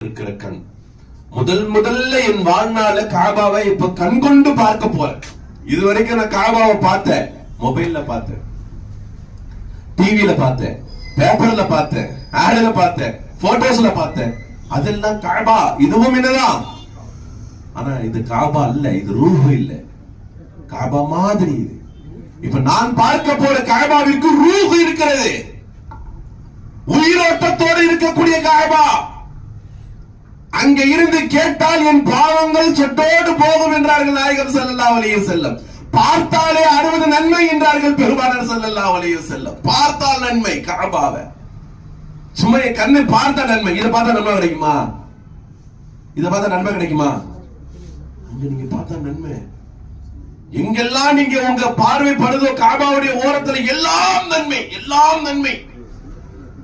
இருக்கிற கண் முதல்ல என் வாழ்நாள காபாவை இப்ப கண் கொண்டு பார்க்க போறேன். இதுவரைக்கும் நான் காபாவை பார்த்தேன், மொபைல்ல பார்த்தேன், டிவில பார்த்தேன், பேப்பர்ல பார்த்தேன், ஆட்ல பார்த்தேன், போட்டோஸ்ல பார்த்தேன். அதெல்லாம் காபா, இதுவும் என்னதான். ஆனா இது காபா இல்ல, இது ரூஹ் இல்ல, காபா மாதிரி இது. இப்ப நான் பார்க்க போற காபாவிற்கு ரூஹ் இருக்கிறது, உயிரோட்டத்தோடு இருக்கக்கூடிய காபா. அங்க இருந்து கேட்டால் என் பாவங்கள் சொட்டோடு போகும் என்றார்கள் நாயகம் ஸல்லல்லாஹு அலைஹி வஸல்லம். பார்த்தாலே 60 நன்மை என்றார்கள் பெருமானார் ஸல்லல்லாஹு அலைஹி வஸல்லம். பார்த்தால் நன்மை கஅபாவை, சும்மா கண்ணு பார்த்தா நன்மை. இத பார்த்தா நன்மை கிடைக்குமா? இத பார்த்தா நன்மை கிடைக்குமா? அங்க நீங்க பார்த்தா நன்மை. எங்கெல்லாம் நீங்க உங்க பார்வை படுதோ கஅபாவுடைய ஓரத்துல எல்லாம் நன்மை, எல்லாம் நன்மை.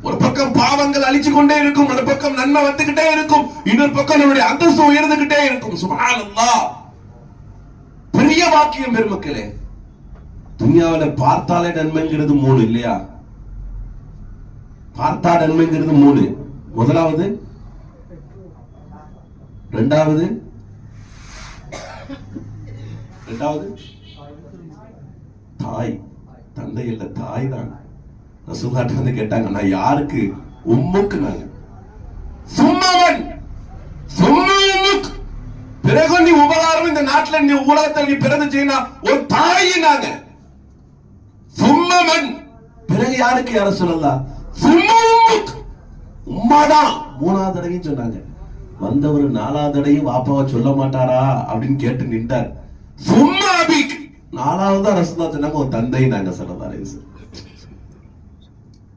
ஒரு பக்கம் பாவங்கள் அழிச்சு கொண்டே இருக்கும், ஒரு பக்கம் நன்மை வந்துகிட்டே இருக்கும், இன்னொரு பக்கம் நம்முடைய அந்தஸ்து உயர்ந்துகிட்டே இருக்கும். சுப்ஹானல்லாஹ், பெரிய வாக்கியம் பெருமக்களே. துன்யாவில பார்த்தாலே நன்மைங்கிறது 3 இல்லையா? பார்த்தா நன்மைங்கிறது 3. முதலாவது, இரண்டாவது தாய், தந்தை இல்ல தாய் தான். ரசூலுல்லாஹ் வந்து கேட்டாங்க, நான் யாருக்கு? உம்முக்கு. நாங்க சும்மவன் சும்முக், பிறகு நீ உபகாரம் இந்த நாட்டில் நீ உலகத்தில் நீ பிறந்து செய்யனா ஒரு தாய். நாங்க சும்மவன், பிறகு யாருக்கு? யார சொல்லலாம்? சும்முக், உம்மாதான். 3வது தடவையும் சொன்னாங்க. வந்தவர் 4வது தடவையும் வாப்பாவை சொல்ல மாட்டாரா அப்படின்னு கேட்டு நின்றார். சும்மாபிக், 4வது ரசூலுல்லாஹ் சொன்னாங்க, ஒரு தந்தை. நாங்க சொல்லலாம்.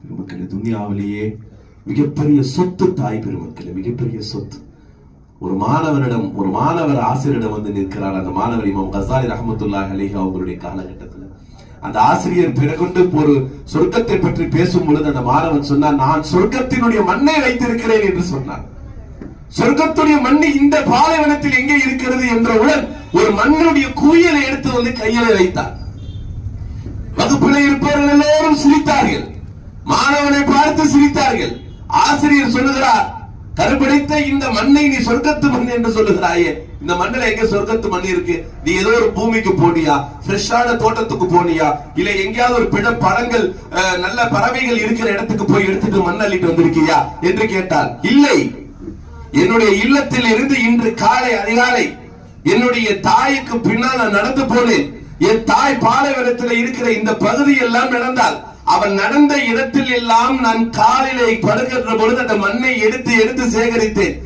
பெருமக்களே, துன்யாவிலேயே மிகப்பெரிய சொத்து தாய். பெருமக்களே, மிகப்பெரிய சொத்து. ஒரு மாணவர் ஆசிரியரிடம் வந்து நிற்கிறார். அந்த மாணவர் இமாம் கஸாலி ரஹ்மத்துல்லாஹி அலைஹி அவங்களுடைய காலகட்டத்தில் அந்த ஆசிரியர் பிறகுண்டு ஒரு சொர்க்கத்தை பற்றி பேசும் பொழுது அந்த மாணவன் சொன்னார், நான் சொர்க்கத்தினுடைய மண்ணை வைத்திருக்கிறேன் என்று சொன்னார். சொர்க்கத்துடைய மண்ணு இந்த பாலைவனத்தில் எங்கே இருக்கிறது என்றவுடன் ஒரு மண்ணுடைய குவியலை எடுத்து வந்து கையில வைத்தார். வகுப்பில் இருப்பவர்கள் எல்லோரும் சிரித்தார்கள், மாணவனை பார்த்து சிரித்தார்கள். ஆசிரியர் சொல்லுகிறார், கருப்படைத்த இந்த மண்ணை நீ சொர்க்கத்து மண் என்று சொல்லுகிறாயே, இந்த மண்ணில எங்க சொர்க்கத்து மண் இருக்கு? நீ ஏதோ ஒரு பூமிக்கு போனியா, ஃப்ரெஷ்ஷான தோட்டத்துக்கு போனியா, இல்ல எங்கேயாவது ஒரு பிட பழங்கள் நல்ல பறவைகள் இருக்கிற இடத்துக்கு போய் எடுத்துட்டு மண் அள்ளிட்டு வந்திருக்கியா என்று கேட்டால், இல்லை, என்னுடைய இல்லத்தில் இருந்து இன்று காலை அதிகாலை என்னுடைய தாய்க்கு பின்னால் நான் நடந்து போனேன். என் தாய் பாலைவனத்தில் இருக்கிற இந்த பகுதி எல்லாம் நடந்தால் அவன் நடந்த இடத்தில் எல்லாம் நான் காலிலே படுகின்ற பொழுது அந்த மண்ணை எடுத்து சேகரித்தேன்.